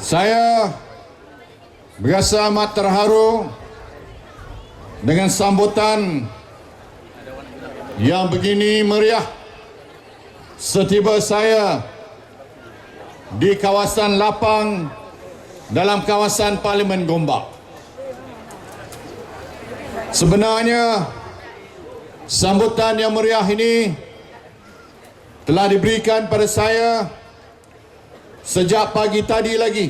Saya berasa amat terharu dengan sambutan yang begini meriah setiba saya di kawasan lapang dalam kawasan Parlimen Gombak. Sebenarnya sambutan yang meriah ini telah diberikan pada saya sejak pagi tadi lagi,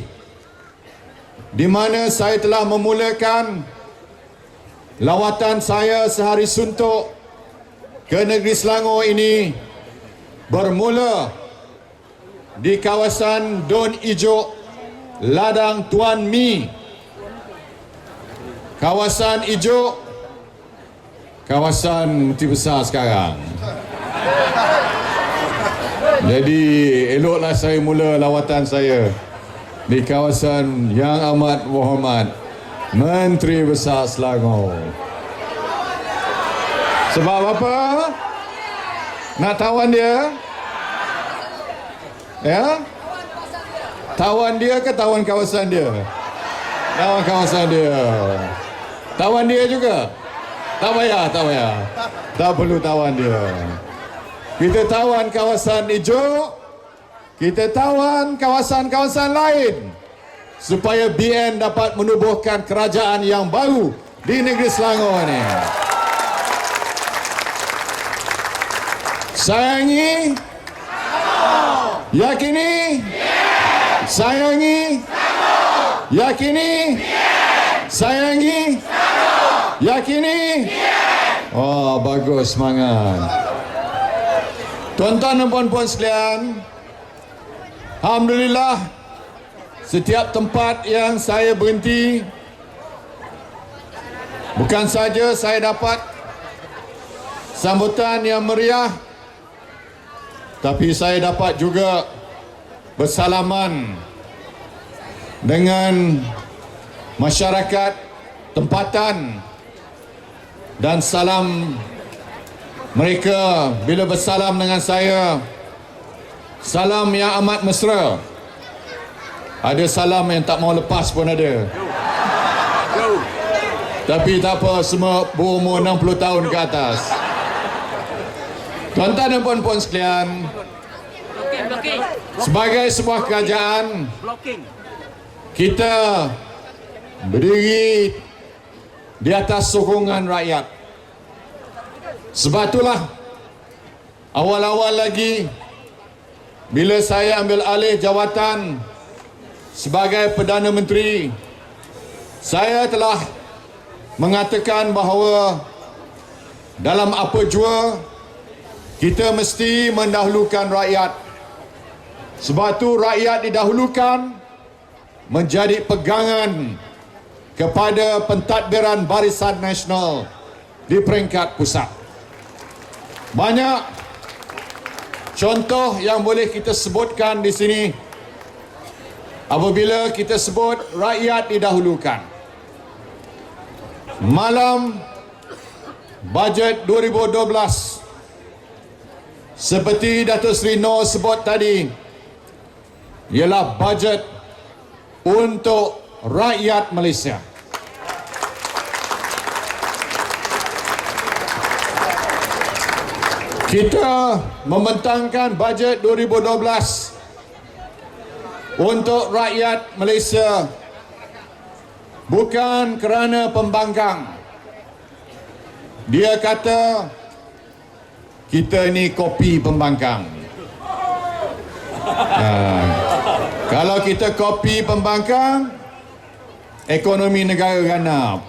di mana saya telah memulakan lawatan saya sehari suntuk ke negeri Selangor ini, bermula di kawasan Don Ijuk, Ladang Tuan Mi. Kawasan Ijuk, kawasan Mesti Besar sekarang. Jadi eloklah saya mula lawatan saya di kawasan yang amat berhormat Menteri Besar Selangor. Sebab apa? Nak tawan dia? Ya? Tawan dia ke tawan kawasan dia? Tawan kawasan dia. Tawan dia juga? Tak payah, tak payah. Tak perlu tawan dia. Kita tawan kawasan Ijuk, kita tawan kawasan-kawasan lain supaya BN dapat menubuhkan kerajaan yang baru di negeri Selangor ini. Sayangi, yakini, sayangi, yakini, sayangi, yakini. Oh, bagus, semangat. Tuan-tuan dan puan-puan sekalian, alhamdulillah, setiap tempat yang saya berhenti, bukan saja saya dapat sambutan yang meriah, tapi saya dapat juga bersalaman dengan masyarakat tempatan, dan salam mereka bila bersalam dengan saya, salam yang amat mesra. Ada salam yang tak mau lepas pun ada. Tapi tak apa, semua berumur 60 tahun ke atas. Tuan-tuan dan puan-puan sekalian, sebagai sebuah kerajaan, kita berdiri di atas sokongan rakyat. Sebab itulah awal-awal lagi bila saya ambil alih jawatan sebagai Perdana Menteri, saya telah mengatakan bahawa dalam apa jua kita mesti mendahulukan rakyat. Sebab itu rakyat didahulukan menjadi pegangan kepada pentadbiran Barisan Nasional di peringkat pusat. Banyak contoh yang boleh kita sebutkan di sini apabila kita sebut rakyat didahulukan. Malam bajet 2012, seperti Datuk Seri Noor sebut tadi, ialah bajet untuk rakyat Malaysia. Kita membentangkan bajet 2012 untuk rakyat Malaysia bukan kerana pembangkang. Dia kata kita ni kopi pembangkang. Kalau kita kopi pembangkang, ekonomi negara ganap.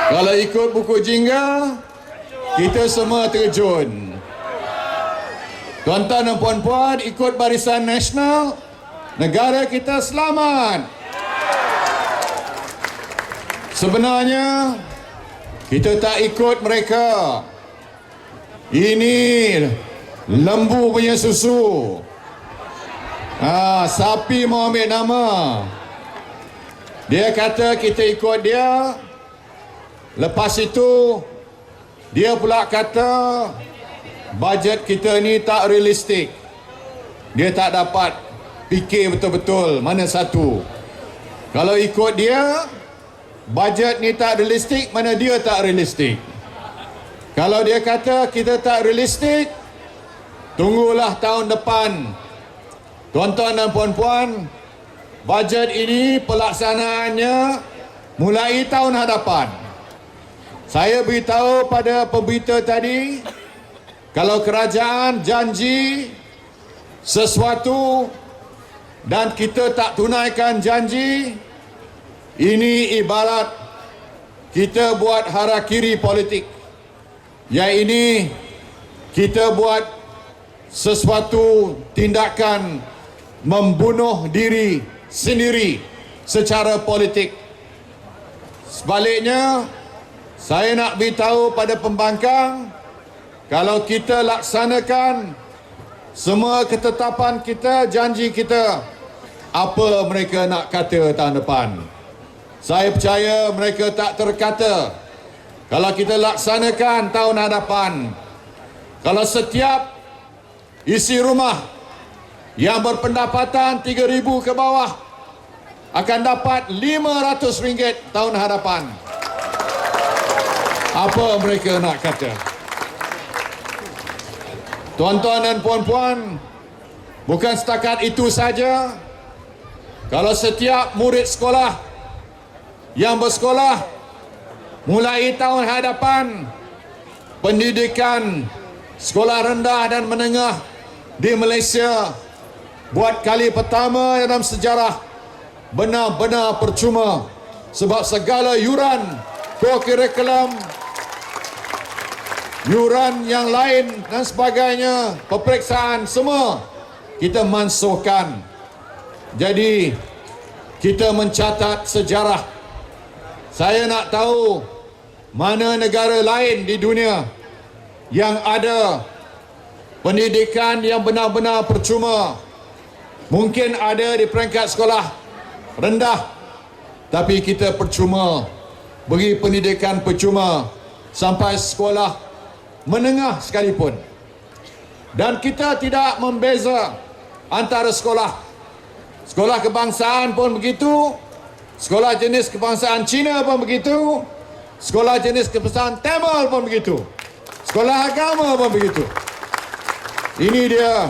Kalau ikut buku jingga, kita semua terjun. Tuan-tuan dan puan-puan, ikut Barisan Nasional, negara kita selamat. Sebenarnya kita tak ikut mereka. Ini lembu punya susu. Sapi mau ambil nama. Dia kata kita ikut dia. Lepas itu dia pula kata bajet kita ni tak realistik. Dia tak dapat fikir betul-betul mana satu. Kalau ikut dia, bajet ni tak realistik, mana dia tak realistik. Kalau dia kata kita tak realistik, tunggulah tahun depan. Tuan-tuan dan puan-puan, bajet ini pelaksanaannya mulai tahun hadapan. Saya beritahu pada pemberita tadi, kalau kerajaan janji sesuatu dan kita tak tunaikan janji, ini ibarat kita buat harakiri politik. Yang ini kita buat sesuatu tindakan membunuh diri sendiri secara politik. Sebaliknya, saya nak beritahu pada pembangkang, kalau kita laksanakan semua ketetapan kita, janji kita, apa mereka nak kata tahun depan, saya percaya mereka tak terkata. Kalau kita laksanakan tahun hadapan, kalau setiap isi rumah yang berpendapatan 3,000 ke bawah akan dapat RM500 tahun hadapan, apa mereka nak kata? Tuan-tuan dan puan-puan, bukan setakat itu saja. Kalau setiap murid sekolah yang bersekolah mulai tahun hadapan, pendidikan sekolah rendah dan menengah di Malaysia buat kali pertama dalam sejarah benar-benar percuma, sebab segala yuran, kurikulum, yuran yang lain dan sebagainya, peperiksaan semua kita mansuhkan. Jadi kita mencatat sejarah. Saya nak tahu mana negara lain di dunia yang ada pendidikan yang benar-benar percuma. Mungkin ada di peringkat sekolah rendah, tapi kita percuma beri pendidikan percuma sampai sekolah menengah sekalipun. Dan kita tidak membeza antara sekolah. Sekolah kebangsaan pun begitu, sekolah jenis kebangsaan Cina pun begitu, sekolah jenis kebangsaan Tamil pun begitu, sekolah agama pun begitu. Ini dia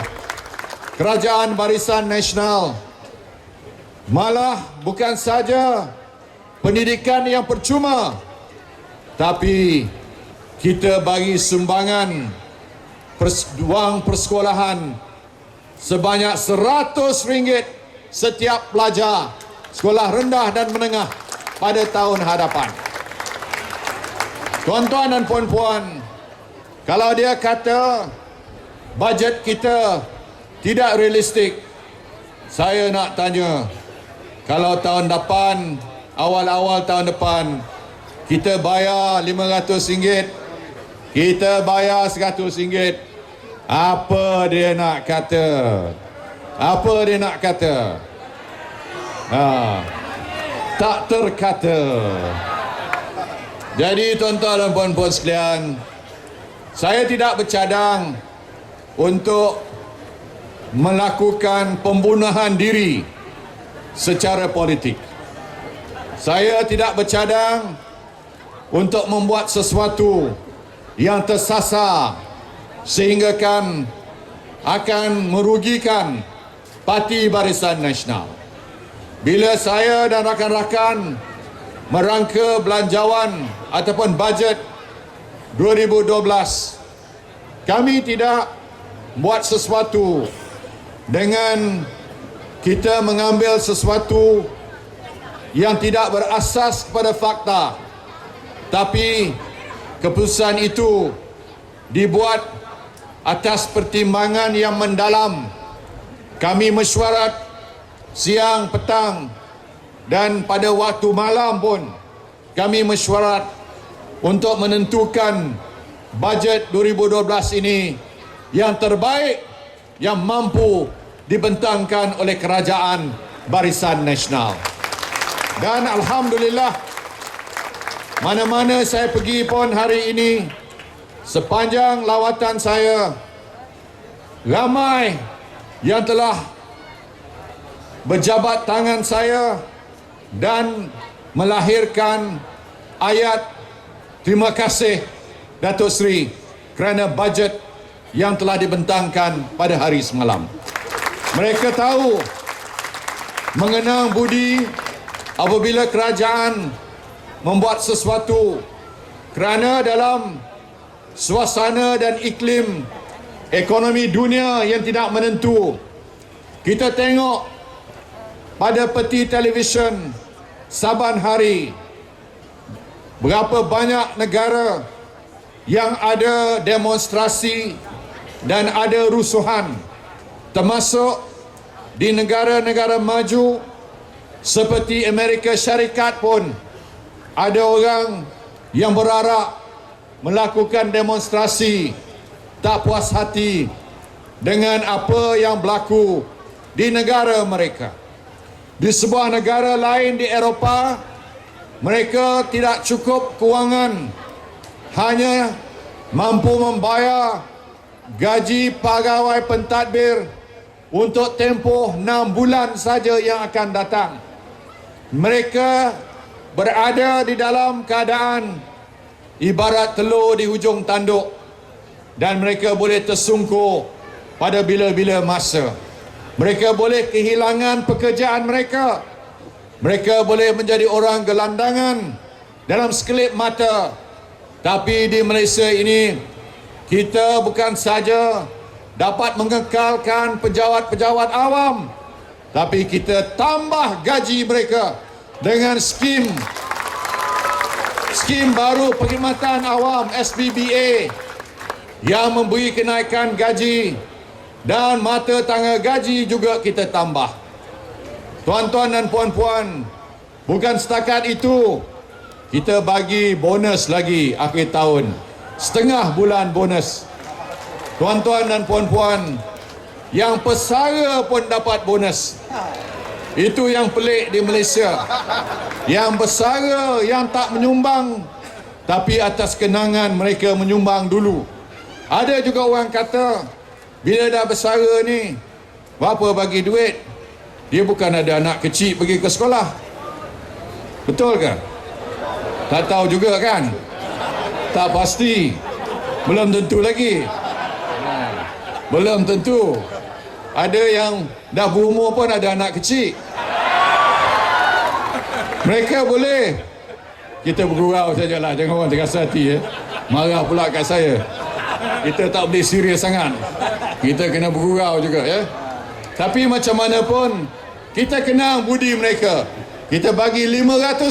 Kerajaan Barisan Nasional. Malah bukan saja pendidikan yang percuma, tapi kita bagi sumbangan wang persekolahan sebanyak RM100 setiap pelajar sekolah rendah dan menengah pada tahun hadapan. Tuan-tuan dan puan-puan, kalau dia kata bajet kita tidak realistik, saya nak tanya, kalau tahun depan, awal-awal tahun depan, kita bayar RM500, kita bayar RM100, apa dia nak kata? Apa dia nak kata? Tak terkata. Jadi tuan-tuan dan puan-puan sekalian, saya tidak bercadang untuk melakukan pembunuhan diri secara politik. Saya tidak bercadang untuk membuat sesuatu yang tersasar sehingga akan merugikan Parti Barisan Nasional. Bila saya dan rakan-rakan merangka belanjawan ataupun bajet 2012, kami tidak buat sesuatu dengan kita mengambil sesuatu yang tidak berasas kepada fakta, tapi keputusan itu dibuat atas pertimbangan yang mendalam. Kami mesyuarat siang, petang dan pada waktu malam pun kami mesyuarat untuk menentukan bajet 2012 ini yang terbaik, yang mampu dibentangkan oleh Kerajaan Barisan Nasional. Dan alhamdulillah, mana-mana saya pergi pun hari ini, sepanjang lawatan saya, ramai yang telah berjabat tangan saya dan melahirkan ayat terima kasih Datuk Seri kerana bajet yang telah dibentangkan pada hari semalam. Mereka tahu mengenang budi apabila kerajaan membuat sesuatu kerana dalam suasana dan iklim ekonomi dunia yang tidak menentu. Kita tengok pada peti televisyen saban hari berapa banyak negara yang ada demonstrasi dan ada rusuhan, termasuk di negara-negara maju seperti Amerika Syarikat pun ada orang yang berarak melakukan demonstrasi tak puas hati dengan apa yang berlaku di negara mereka. Di sebuah negara lain di Eropah, mereka tidak cukup kewangan, hanya mampu membayar gaji pegawai pentadbir untuk tempoh 6 bulan saja yang akan datang. Mereka berada di dalam keadaan ibarat telur di hujung tanduk dan mereka boleh tersungkur pada bila-bila masa. Mereka boleh kehilangan pekerjaan mereka. Mereka boleh menjadi orang gelandangan dalam sekelip mata. Tapi di Malaysia ini, kita bukan saja dapat mengekalkan pejabat-pejabat awam, tapi kita tambah gaji mereka dengan skim baru perkhidmatan awam SPBA yang memberi kenaikan gaji dan mata tangga gaji juga kita tambah. Tuan-tuan dan puan-puan, bukan setakat itu, kita bagi bonus lagi akhir tahun, setengah bulan bonus. Tuan-tuan dan puan-puan, yang pesara pun dapat bonus. Itu yang pelik di Malaysia. Yang pesara yang tak menyumbang, tapi atas kenangan mereka menyumbang dulu. Ada juga orang kata, bila dah bersara ni, berapa bagi duit? Dia bukan ada anak kecil pergi ke sekolah. Betul ke? Tak tahu juga kan? Tak pasti. Belum tentu lagi. Belum tentu. Ada yang dah berumur pun ada anak kecil. Mereka boleh. Kita bergurau sajalah, jangan orang terasa hati. Marah pula kat saya. Kita tak boleh serius sangat. Kita kena bergurau juga ya. Tapi macam mana pun, kita kenang budi mereka. Kita bagi RM500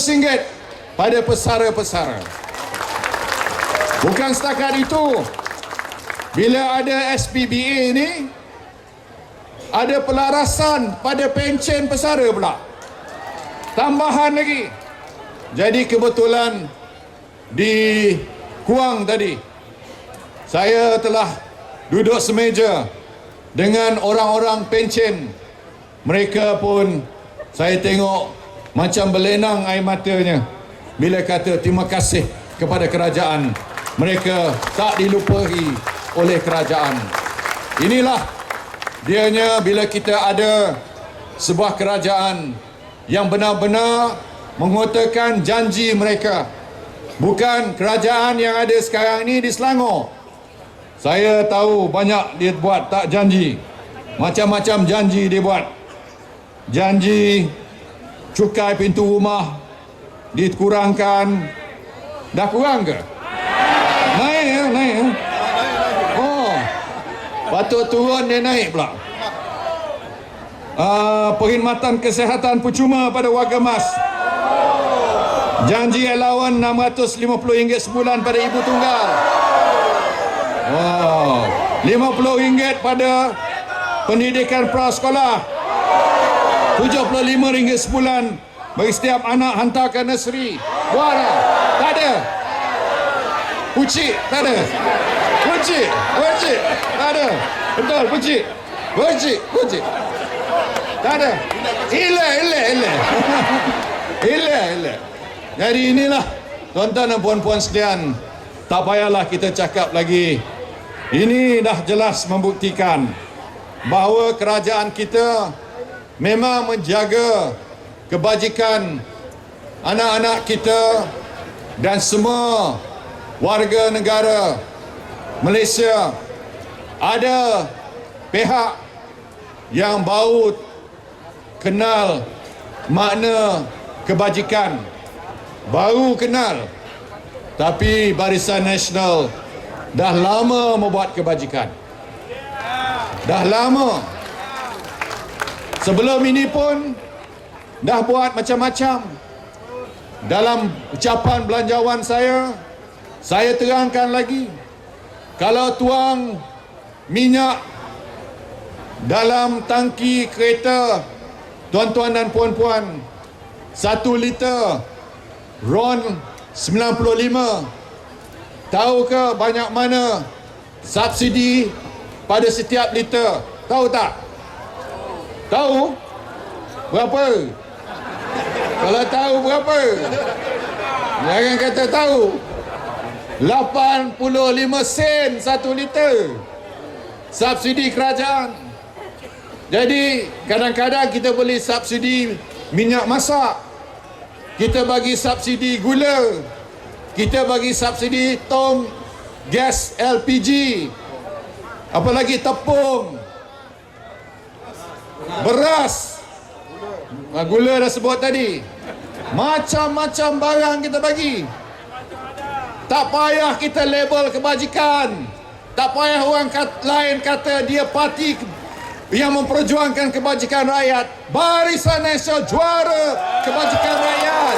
pada pesara-pesara. Bukan setakat itu. Bila ada SPBA ni, ada pelarasan pada pencen pesara pula. Tambahan lagi. Jadi kebetulan di Kuang tadi, saya telah duduk semeja dengan orang-orang pencen. Mereka pun saya tengok macam berlenang air matanya bila kata terima kasih kepada kerajaan. Mereka tak dilupahi oleh kerajaan. Inilah dianya bila kita ada sebuah kerajaan yang benar-benar mengutarakan janji mereka. Bukan kerajaan yang ada sekarang ini di Selangor. Saya tahu banyak dia buat tak janji. Macam-macam janji dia buat. Janji cukai pintu rumah dikurangkan. Dah kurang ke? Naik ya, naik ya. Oh, patut turun dia naik pula. Perkhidmatan kesihatan percuma pada warga mas. Janji allowance RM650 sebulan pada ibu tunggal. Wow. RM50 pada pendidikan prasekolah. RM75 sebulan bagi setiap anak hantar ke nursery. Buat tak? Tak ada. Pucik, tak ada. Pucik, pucik, tak ada. Betul, pucik. Pucik, pucik. Tak ada. Hilang. Hilang. Jadi inilah, tuan-tuan dan puan-puan sekalian, tak payahlah kita cakap lagi. Ini dah jelas membuktikan bahawa kerajaan kita memang menjaga kebajikan anak-anak kita dan semua warga negara Malaysia. Ada pihak yang baru kenal makna kebajikan, baru kenal, tapi Barisan Nasional dah lama membuat kebajikan. Dah lama. Sebelum ini pun dah buat macam-macam. Dalam ucapan belanjawan saya terangkan lagi, kalau tuang minyak dalam tangki kereta tuan-tuan dan puan-puan 1 liter RON 95, tahu ke banyak mana subsidi pada setiap liter? Tahu tak? Tahu? Berapa? Kalau tahu berapa? Jangan kata tahu. 85 sen 1 liter subsidi kerajaan. Jadi kadang-kadang kita beli subsidi minyak masak, kita bagi subsidi gula, kita bagi subsidi tong gas LPG, apalagi tepung, beras, gula dah sebut tadi, macam-macam barang kita bagi. Tak payah kita label kebajikan, tak payah orang lain kata dia parti yang memperjuangkan kebajikan rakyat. Barisan Nasional juara kebajikan rakyat.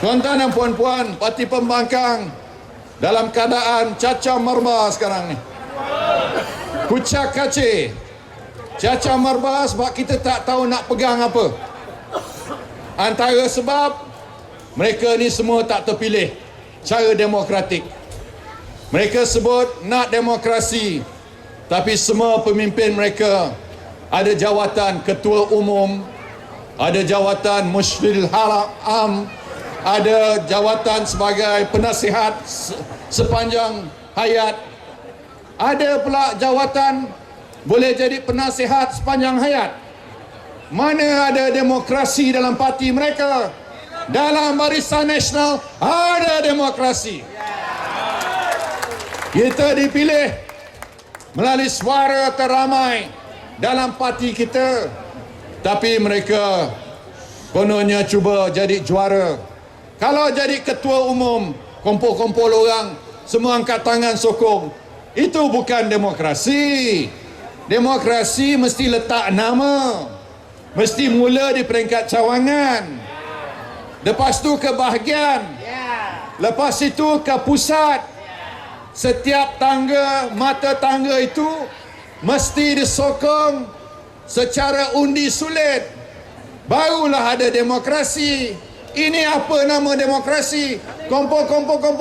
Tuan-tuan dan puan-puan, Parti Pembangkang dalam keadaan cacah merba sekarang ni. Kucak kacir. Cacah merba sebab kita tak tahu nak pegang apa. Antara sebab mereka ni semua tak terpilih cara demokratik. Mereka sebut nak demokrasi, tapi semua pemimpin mereka ada jawatan ketua umum, ada jawatan musyril haram, ada jawatan sebagai penasihat sepanjang hayat, ada pula jawatan boleh jadi penasihat sepanjang hayat. Mana ada demokrasi dalam parti mereka? Dalam Barisan Nasional ada demokrasi. Kita dipilih melalui suara teramai dalam parti kita, tapi mereka kononnya cuba jadi juara. Kalau jadi ketua umum, kumpul-kumpul orang, semua angkat tangan sokong. Itu bukan demokrasi. Demokrasi mesti letak nama, mesti mula di peringkat cawangan, lepas tu ke bahagian, lepas itu ke pusat. Setiap tangga, mata tangga itu mesti disokong secara undi sulit. Barulah ada demokrasi. Ini apa nama demokrasi? Kumpul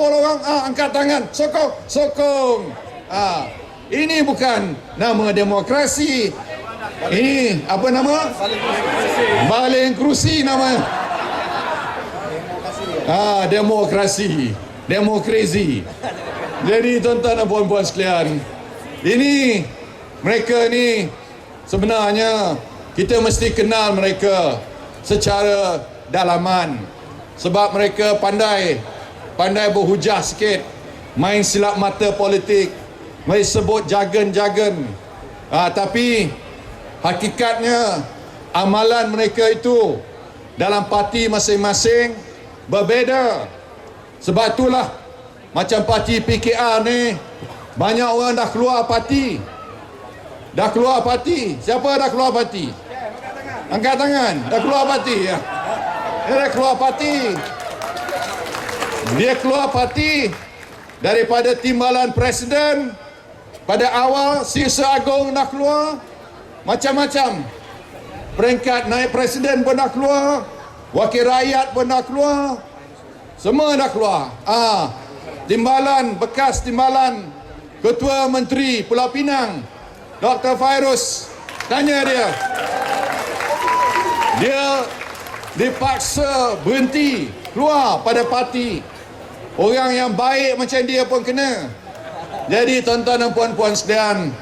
orang, angkat tangan, sokong. Ini bukan nama demokrasi. Ini apa nama? Baling kerusi nama. Demokrasi. Jadi tuan-tuan dan puan-puan sekalian, ini mereka ni sebenarnya kita mesti kenal mereka secara dalaman, sebab mereka pandai berhujah sikit, main silap mata politik, mereka sebut jargon. Tapi hakikatnya amalan mereka itu dalam parti masing-masing berbeza. Sebab itulah macam parti PKR ni, banyak orang dah keluar parti. Siapa dah keluar parti? Angkat tangan. Dah keluar parti ya. Dia keluar parti daripada timbalan presiden. Pada awal Sirsa Agung dah keluar, macam-macam. Peringkat naik presiden pun dah keluar, wakil rakyat pun dah keluar, semua dah keluar. Bekas timbalan Ketua Menteri Pulau Pinang, Dr. Fairuz, tanya dia dipaksa berhenti keluar pada parti. Orang yang baik macam dia pun kena. Jadi tuan-tuan dan puan-puan sekalian,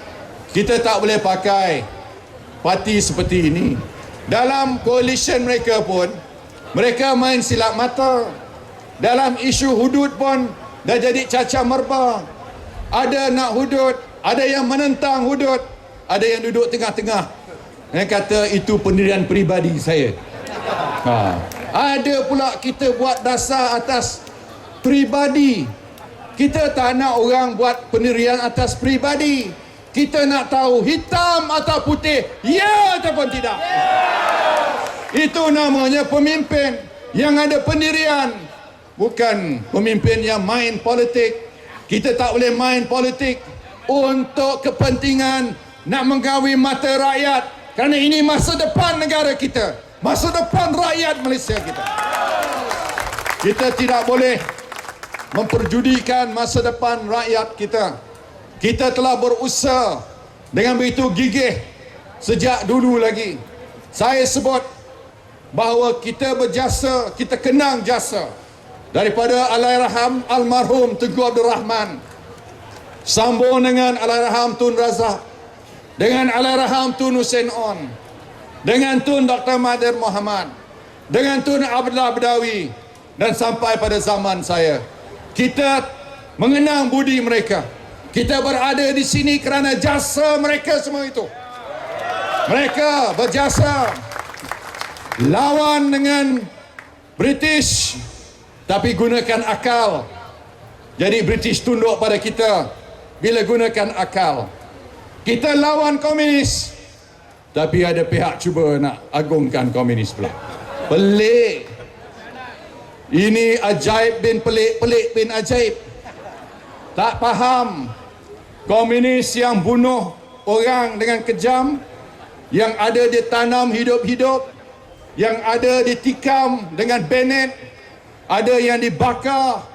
Kita tak boleh pakai parti seperti ini. Dalam coalition mereka pun, mereka main silap mata. Dalam isu hudud pun dah jadi cacah merba. Ada nak hudud, ada yang menentang hudud, ada yang duduk tengah-tengah. Yang kata itu pendirian peribadi saya. Ada pula kita buat dasar atas peribadi. Kita tak nak orang buat pendirian atas peribadi. Kita nak tahu hitam atau putih, ya ataupun tidak. Itu namanya pemimpin yang ada pendirian, bukan pemimpin yang main politik. Kita tak boleh main politik untuk kepentingan nak menggawi mata rakyat, kerana ini masa depan negara kita, masa depan rakyat Malaysia kita. Kita tidak boleh memperjudikan masa depan rakyat kita. Kita telah berusaha dengan begitu gigih sejak dulu lagi. Saya sebut bahawa kita berjasa, kita kenang jasa daripada Allahyarham almarhum Tunku Abdul Rahman, sambung dengan Allahyarham Tun Razak, dengan Allahyarham Tun Hussein On, dengan Tun Dr. Mahathir Mohamad, dengan Tun Abdullah Badawi, dan sampai pada zaman saya. Kita mengenang budi mereka. Kita berada di sini kerana jasa mereka semua itu. Mereka berjasa lawan dengan British, tapi gunakan akal. Jadi British tunduk pada kita bila gunakan akal. Kita lawan komunis, tapi ada pihak cuba nak agungkan komunis pula. Pelik. Ini ajaib bin pelik, pelik bin ajaib. Tak faham. Komunis yang bunuh orang dengan kejam, yang ada ditanam hidup-hidup, yang ada ditikam dengan bayonet, ada yang dibakar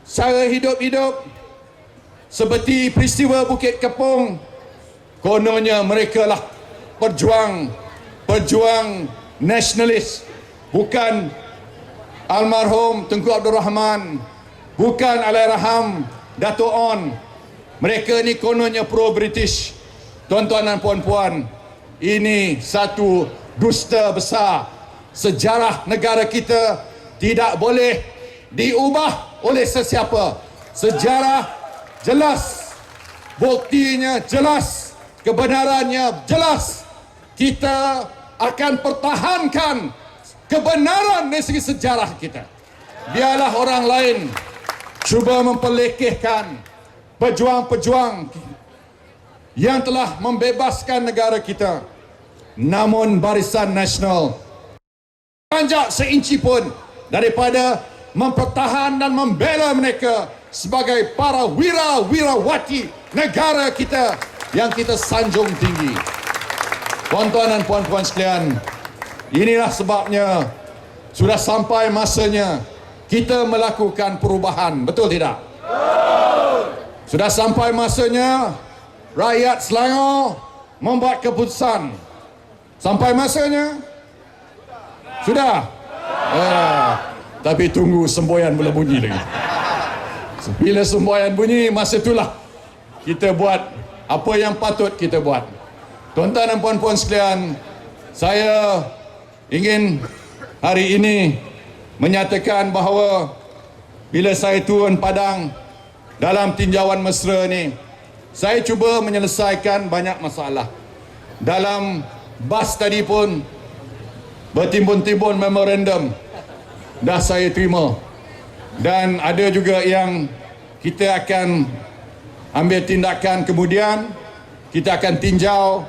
secara hidup-hidup, seperti peristiwa Bukit Kepong. Kononnya mereka lah pejuang nasionalis, bukan almarhum Tunku Abdul Rahman, bukan Allahyarham Dato' On. Mereka ni kononnya pro-British. Tuan-tuan dan puan-puan, ini satu dusta besar. Sejarah negara kita tidak boleh diubah oleh sesiapa. Sejarah jelas, buktinya jelas, kebenarannya jelas. Kita akan pertahankan kebenaran dari segi sejarah kita. Biarlah orang lain cuba memperlekehkan pejuang-pejuang yang telah membebaskan negara kita. Namun Barisan Nasional beranjak seinci pun daripada mempertahan dan membela mereka sebagai para wira-wirawati negara kita yang kita sanjung tinggi. Tuan-tuan dan puan-puan sekalian, inilah sebabnya sudah sampai masanya kita melakukan perubahan. Betul tidak? Sudah sampai masanya rakyat Selangor membuat keputusan. Sampai masanya? Sudah? Tapi tunggu semboyan mula bunyi lagi. Bila semboyan bunyi, masa itulah kita buat apa yang patut kita buat. Tuan-tuan dan puan-puan sekalian, saya ingin hari ini menyatakan bahawa bila saya turun Padang dalam tinjauan mesra ni, saya cuba menyelesaikan banyak masalah. Dalam bas tadi pun bertimbun-timbun memorandum dah saya terima, dan ada juga yang kita akan ambil tindakan kemudian. Kita akan tinjau,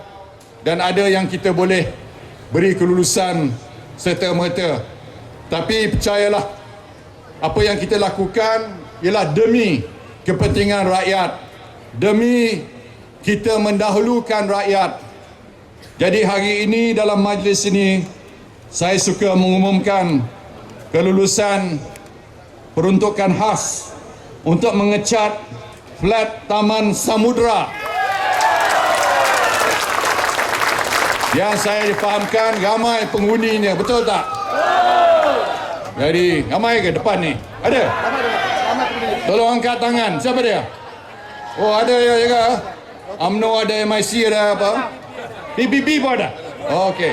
dan ada yang kita boleh beri kelulusan serta-merta. Tapi percayalah, apa yang kita lakukan ialah demi kepentingan rakyat, demi kita mendahulukan rakyat. Jadi hari ini dalam majlis ini, saya suka mengumumkan kelulusan peruntukan khas untuk mengecat flat Taman Samudra yang saya difahamkan ramai penghuninya. Betul tak? Jadi ramai ke depan ni? Ada? Tolong angkat tangan. Siapa dia? Oh, ada ya juga. UMNO ada, MIC ada apa? PBB pun ada. Okey.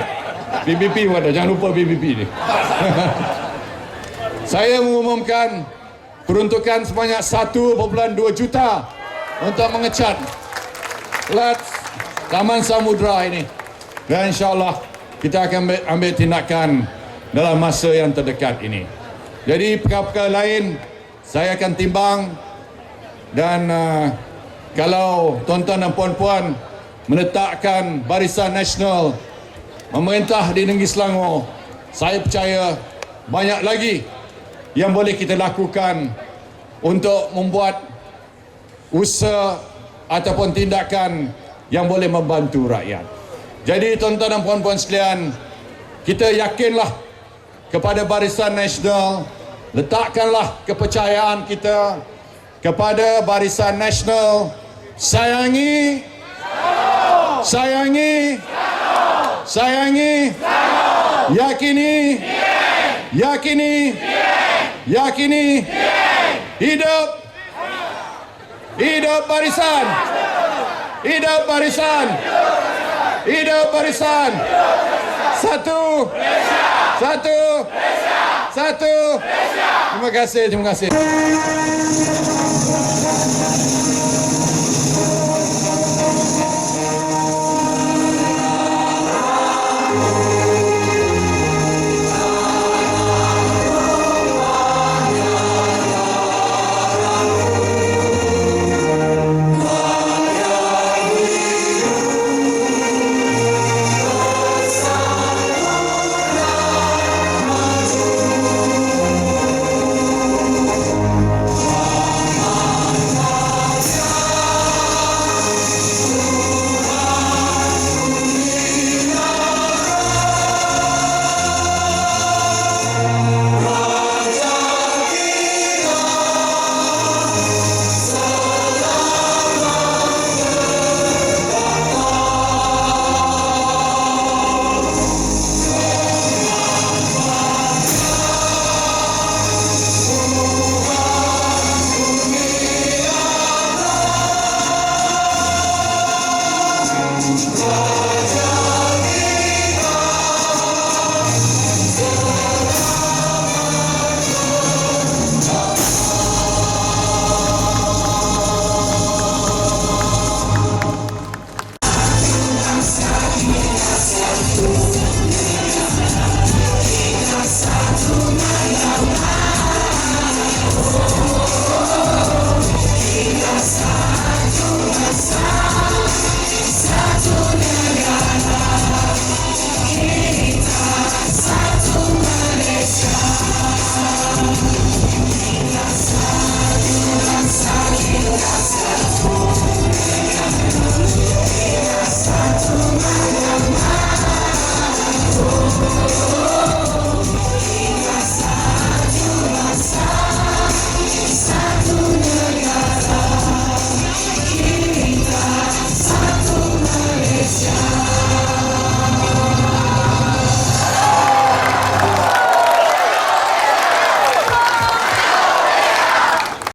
PBB pun ada. Jangan lupa PBB ni. Saya mengumumkan peruntukan sebanyak 1.2 juta untuk mengecat plat Taman Samudra ini. Dan insyaAllah kita akan ambil tindakan dalam masa yang terdekat ini. Jadi perkara-perkara lain saya akan timbang, dan kalau tuan-tuan dan puan-puan meletakkan Barisan Nasional memerintah di Negeri Selangor, saya percaya banyak lagi yang boleh kita lakukan untuk membuat usaha ataupun tindakan yang boleh membantu rakyat. Jadi tuan-tuan dan puan-puan sekalian, kita yakinlah kepada Barisan Nasional, letakkanlah kepercayaan kita kepada Barisan Nasional. Sayangi, sayangi, sayangi, yakini, yakini, yakini, hidup, hidup Barisan, hidup Barisan, hidup Barisan. Satu, satu, satu. Terima kasih, terima kasih.